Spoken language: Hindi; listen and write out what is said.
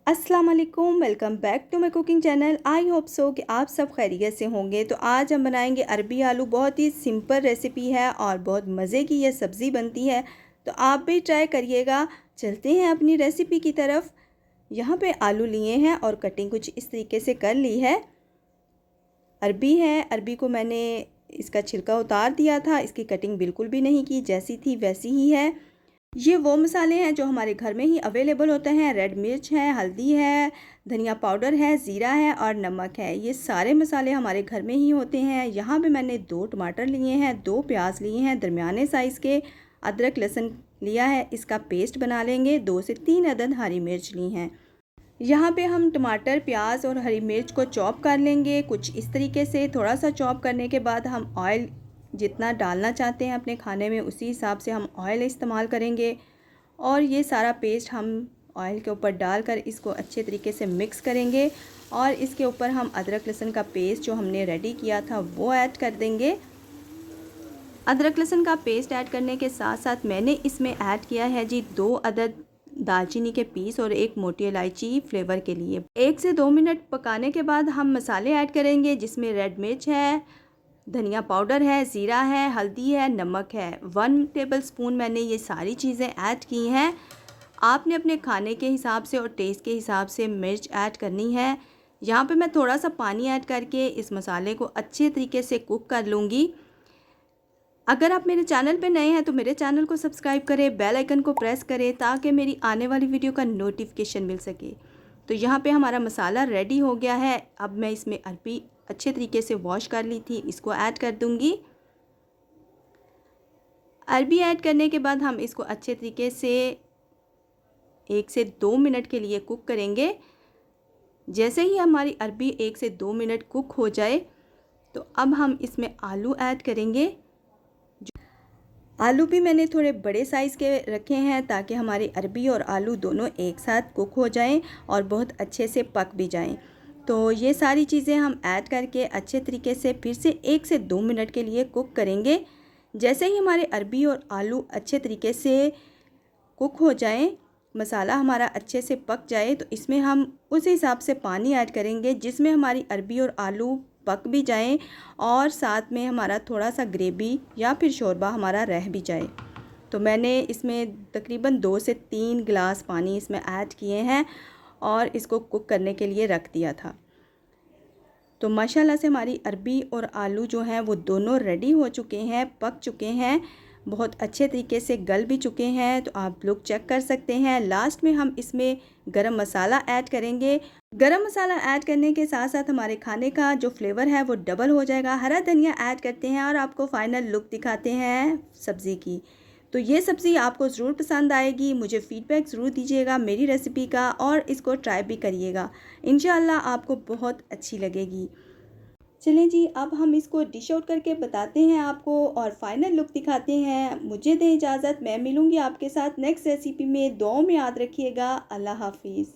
अस्सलाम वालेकुम, welcome back to my cooking channel. I hope so कि आप सब खैरियत से होंगे। तो आज हम बनाएंगे अरबी आलू। बहुत ही सिंपल रेसिपी है और बहुत मज़े की ये सब्ज़ी बनती है, तो आप भी ट्राई करिएगा। चलते हैं अपनी रेसिपी की तरफ। यहाँ पे आलू लिए हैं और कटिंग कुछ इस तरीके से कर ली है। अरबी है, अरबी को मैंने इसका छिलका उतार दिया था, इसकी कटिंग बिल्कुल भी नहीं की, जैसी थी वैसी ही है। ये वो मसाले हैं जो हमारे घर में ही अवेलेबल होते हैं। रेड मिर्च है, हल्दी है, धनिया पाउडर है, ज़ीरा है और नमक है। ये सारे मसाले हमारे घर में ही होते हैं। यहाँ पे मैंने 2 टमाटर लिए हैं, 2 प्याज लिए हैं दरमियाने साइज़ के, अदरक लहसुन लिया है, इसका पेस्ट बना लेंगे। 2 से 3 अदद हरी मिर्च ली हैं। यहाँ पे हम टमाटर, प्याज और हरी मिर्च को चॉप कर लेंगे कुछ इस तरीके से। थोड़ा सा चॉप करने के बाद हम ऑयल जितना डालना चाहते हैं अपने खाने में, उसी हिसाब से हम ऑयल इस्तेमाल करेंगे। और ये सारा पेस्ट हम ऑयल के ऊपर डालकर इसको अच्छे तरीके से मिक्स करेंगे। और इसके ऊपर हम अदरक लहसुन का पेस्ट जो हमने रेडी किया था वो ऐड कर देंगे। अदरक लहसुन का पेस्ट ऐड करने के साथ साथ मैंने इसमें ऐड किया है जी 2 अदद दालचीनी के पीस और 1 मोटी इलायची फ्लेवर के लिए। 1 से 2 मिनट पकाने के बाद हम मसाले ऐड करेंगे, जिसमें रेड मिर्च है, धनिया पाउडर है, ज़ीरा है, हल्दी है, नमक है। 1 टेबलस्पून मैंने ये सारी चीज़ें ऐड की हैं। आपने अपने खाने के हिसाब से और टेस्ट के हिसाब से मिर्च ऐड करनी है। यहाँ पे मैं थोड़ा सा पानी ऐड करके इस मसाले को अच्छे तरीके से कुक कर लूँगी। अगर आप मेरे चैनल पे नए हैं तो मेरे चैनल को सब्सक्राइब करें, बेल आइकन को प्रेस करें ताकि मेरी आने वाली वीडियो का नोटिफिकेशन मिल सके। तो यहाँ पे हमारा मसाला रेडी हो गया है। अब मैं इसमें अरबी अच्छे तरीके से वॉश कर ली थी, इसको ऐड कर दूँगी। अरबी ऐड करने के बाद हम इसको अच्छे तरीके से 1 से 2 मिनट के लिए कुक करेंगे। जैसे ही हमारी अरबी 1 से 2 मिनट कुक हो जाए तो अब हम इसमें आलू ऐड करेंगे। आलू भी मैंने थोड़े बड़े साइज़ के रखे हैं ताकि हमारी अरबी और आलू दोनों एक साथ कुक हो जाएं और बहुत अच्छे से पक भी जाएं। तो ये सारी चीज़ें हम ऐड करके अच्छे तरीके से फिर से 1 से 2 मिनट के लिए कुक करेंगे। जैसे ही हमारे अरबी और आलू अच्छे तरीके से कुक हो जाएं, मसाला हमारा अच्छे से पक जाए, तो इसमें हम उस हिसाब से पानी ऐड करेंगे जिसमें हमारी अरबी और आलू पक भी जाएं और साथ में हमारा थोड़ा सा ग्रेवी या फिर शोरबा हमारा रह भी जाए। तो मैंने इसमें तकरीबन 2 से 3 गिलास पानी इसमें ऐड किए हैं और इसको कुक करने के लिए रख दिया था। तो माशाल्लाह से हमारी अरबी और आलू जो हैं वो दोनों रेडी हो चुके हैं, पक चुके हैं, बहुत अच्छे तरीके से गल भी चुके हैं। तो आप लोग चेक कर सकते हैं। लास्ट में हम इसमें गरम मसाला ऐड करेंगे। गरम मसाला ऐड करने के साथ साथ हमारे खाने का जो फ्लेवर है वो डबल हो जाएगा। हरा धनिया ऐड करते हैं और आपको फाइनल लुक दिखाते हैं सब्ज़ी की। तो ये सब्ज़ी आपको ज़रूर पसंद आएगी। मुझे फ़ीडबैक ज़रूर दीजिएगा मेरी रेसिपी का और इसको ट्राई भी करिएगा। इंशाअल्लाह आपको बहुत अच्छी लगेगी। चलें जी, अब हम इसको डिश आउट करके बताते हैं आपको और फाइनल लुक दिखाते हैं। मुझे दें इजाज़त, मैं मिलूँगी आपके साथ नेक्स्ट रेसिपी में। दुआओं में याद रखिएगा। अल्लाह हाफिज़।